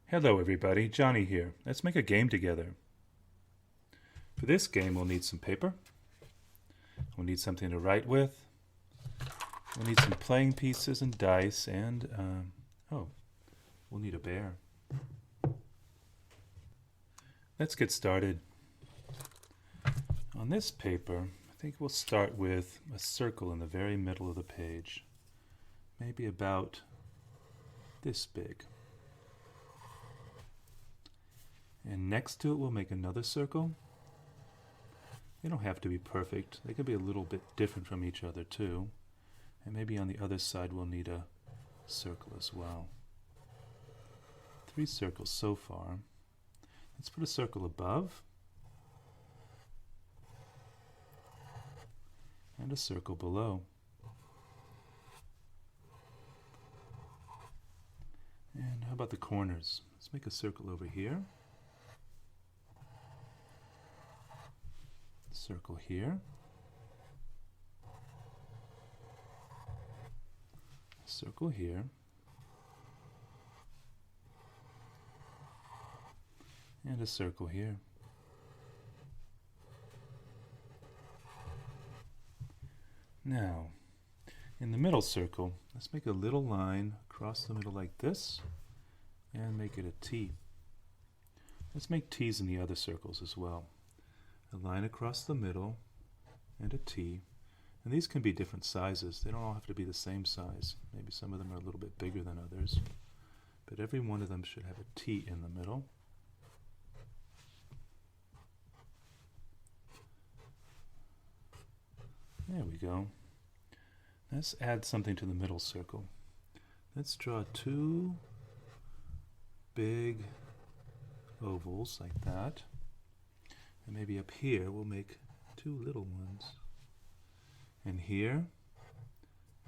Hello everybody, Johnny here. Let's make a game together. For this game we'll need some paper, we'll need something to write with, we'll need some playing pieces and dice, and we'll need a bear. Let's get started. On this paper, I think we'll start with a circle in the very middle of the page, maybe about this big. And next to it we'll make another circle. They don't have to be perfect. They can be a little bit different from each other too. And maybe on the other side we'll need a circle as well. 3 circles so far. Let's put a circle above. And a circle below. And how about the corners? Let's make a circle over here. Circle here, circle here, and a circle here. Now, in the middle circle, let's make a little line across the middle like this, and make it a T. Let's make T's in the other circles as well. A line across the middle and a T, and these can be different sizes. They don't all have to be the same size. Maybe some of them are a little bit bigger than others, but every one of them should have a T in the middle. There we go. Let's add something to the middle circle. Let's draw 2 big ovals like that. And maybe up here we'll make 2 little ones. And here,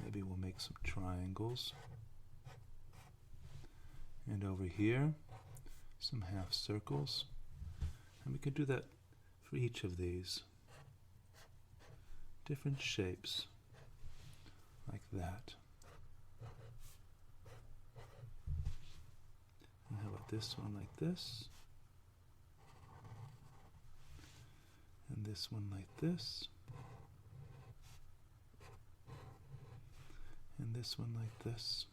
maybe we'll make some triangles. And over here, some half circles. And we can do that for each of these. Different shapes, like that. And how about this one like this? And this one like this, and this one like this.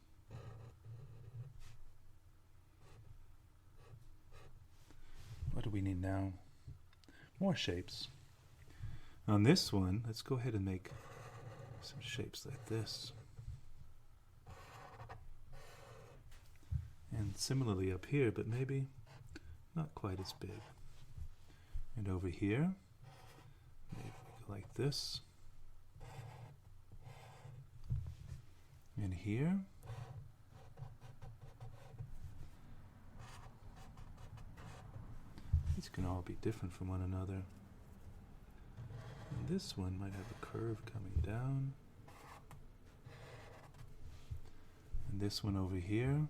What do we need now? More shapes. On this one, let's go ahead and make some shapes like this. And similarly up here, but maybe not quite as big. And over here, maybe like this. And here. These can all be different from one another. And this one might have a curve coming down. And this one over here.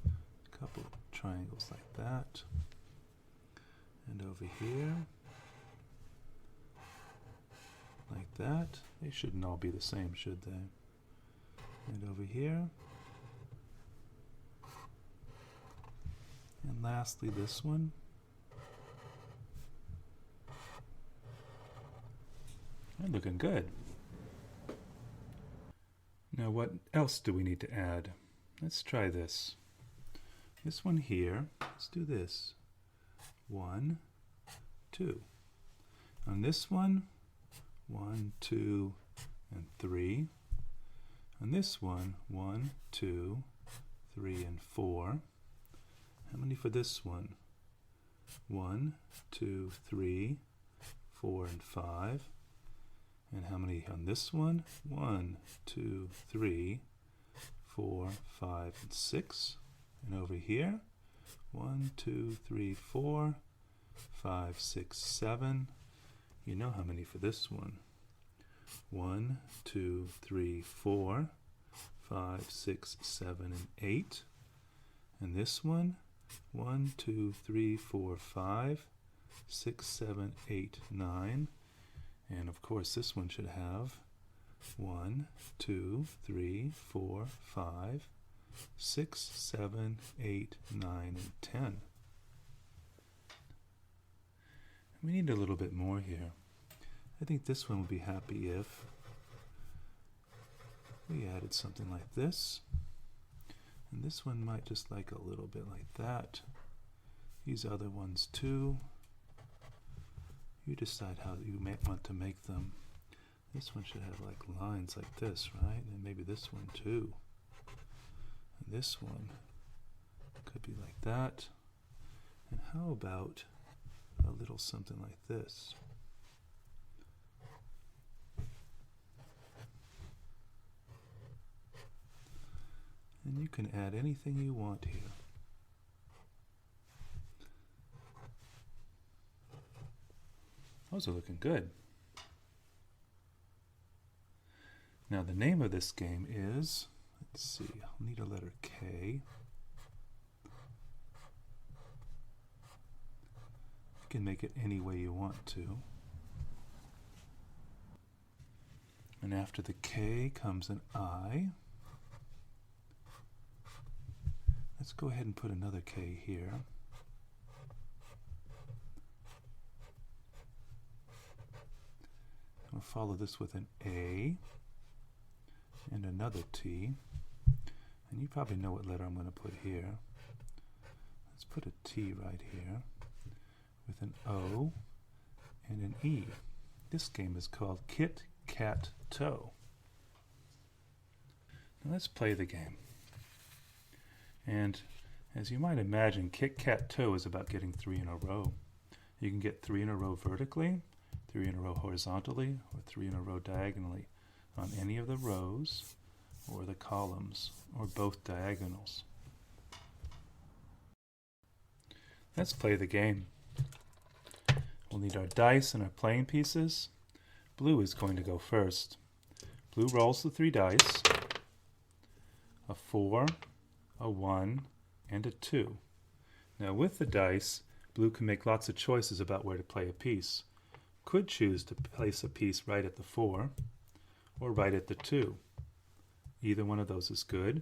A couple of triangles like that. And over here, like that. They shouldn't all be the same, should they? And over here. And lastly, this one. They're looking good. Now what else do we need to add? Let's try this. This one here, let's do this. 1, 2. On this one, 1, 2, and 3. On this one, 1, 2, 3, and 4. How many for this one? 1, 2, 3, 4, and 5. And how many on this one? 1, 2, 3, 4, 5, and 6. And over here, 1, 2, 3, 4, 5, 6, 7. You know how many for this one. 1, 2, 3, 4, 5, 6, 7, and 8. And this one, 1, 2, 3, 4, 5, 6, 7, 8, 9. And of course this one should have 1, 2, 3, 4, 5, 6, 7, 8, 9, and 10. We need a little bit more here. I think this one would be happy if we added something like this. And this one might just like a little bit like that. These other ones too. You decide how you want to make them. This one should have like lines like this, right? And maybe this one too. And this one could be like that. And how about a little something like this? And you can add anything you want here. Those are looking good. Now the name of this game is, let's see, I'll need a letter K. You can make it any way you want to. And after the K comes an I. Let's go ahead and put another K here. We'll follow this with an A and another T. And you probably know what letter I'm going to put here. Let's put a T right here with an O and an E. This game is called Kit, Kat, Toe. Now let's play the game. And as you might imagine, Kit, Kat, Toe is about getting 3 in a row. You can get 3 in a row vertically, 3 in a row horizontally, or 3 in a row diagonally on any of the rows or the columns or both diagonals. Let's play the game. We'll need our dice and our playing pieces. Blue is going to go first. Blue rolls the 3 dice, a 4, a 1, and a 2. Now with the dice, blue can make lots of choices about where to play a piece. Could choose to place a piece right at the 4 or right at the 2. Either one of those is good.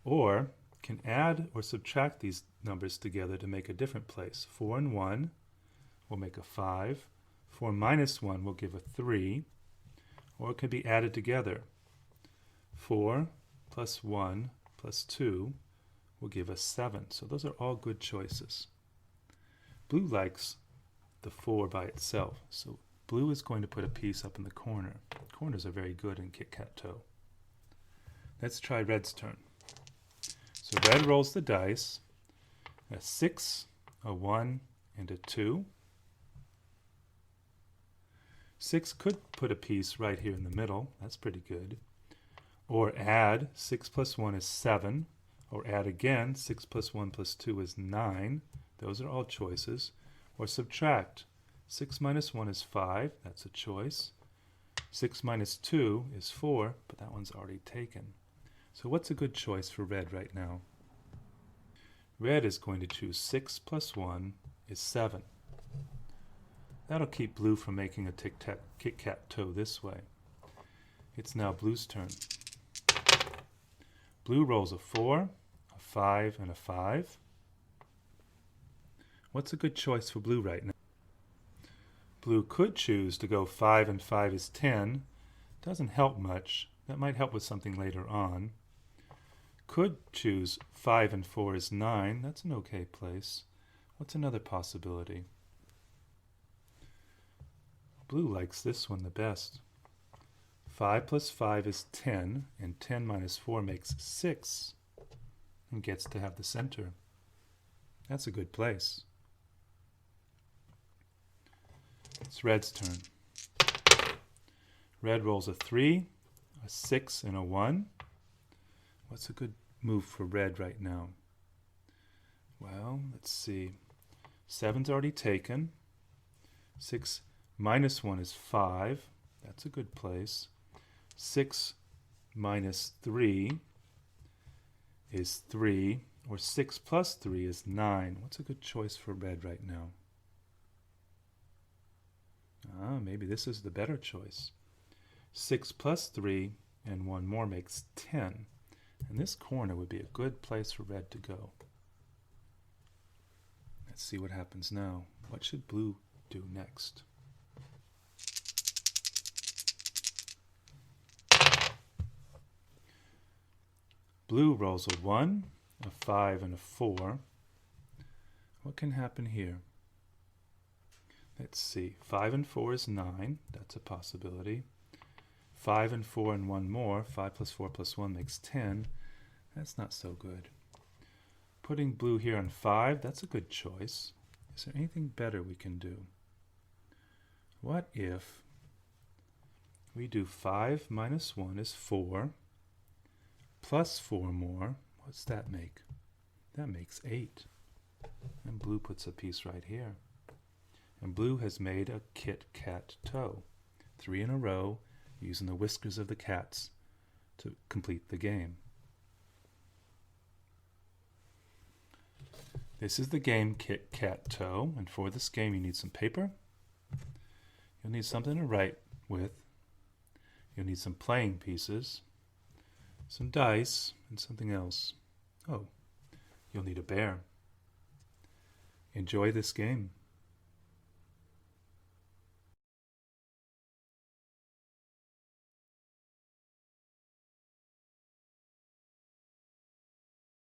Or can add or subtract these numbers together to make a different place. 4 and 1 will make a 5. 4 minus 1 will give a 3. Or it can be added together. 4 plus 1 plus 2 will give us 7. So those are all good choices. Blue likes the 4 by itself. So blue is going to put a piece up in the corner. Corners are very good in Kit Kat Toe. Let's try red's turn. So red rolls the dice, a 6, a 1, and a 2. 6 could put a piece right here in the middle. That's pretty good. Or add, 6 plus 1 is 7. Or add again, 6 plus 1 plus 2 is 9. Those are all choices. Or subtract, 6 minus 1 is 5. That's a choice. 6 minus 2 is 4, but that one's already taken. So what's a good choice for red right now? Red is going to choose 6 plus 1 is 7. That'll keep blue from making a Kit Kat Toe this way. It's now blue's turn. Blue rolls a 4, a 5, and a 5. What's a good choice for blue right now? Blue could choose to go 5 and 5 is 10. Doesn't help much. That might help with something later on. Could choose 5 and 4 is 9. That's an okay place. What's another possibility? Blue likes this one the best. 5 plus 5 is 10, and 10 minus 4 makes 6, and gets to have the center. That's a good place. It's red's turn. Red rolls a 3, a 6, and a 1. What's a good move for red right now? Well, let's see. 7's already taken. 6 minus 1 is 5. That's a good place. 6 minus 3 is 3. Or 6 plus 3 is 9. What's a good choice for red right now? Maybe this is the better choice. 6 plus 3 and 1 more makes 10. And this corner would be a good place for red to go. Let's see what happens now. What should blue do next? Blue rolls a 1, a 5, and a 4. What can happen here? Let's see. 5 and 4 is 9. That's a possibility. 5 and 4 and 1 more. 5 plus 4 plus 1 makes 10. That's not so good. Putting blue here on 5, that's a good choice. Is there anything better we can do? What if we do 5 minus 1 is 4, plus 4 more? What's that make? That makes 8. And blue puts a piece right here. And blue has made a Kit Kat toe. 3 in a row, using the whiskers of the cats to complete the game. This is the game Kit Kat toe, and for this game you need some paper. You'll need something to write with. You'll need some playing pieces, some dice, and something else. Oh, you'll need a bear. Enjoy this game.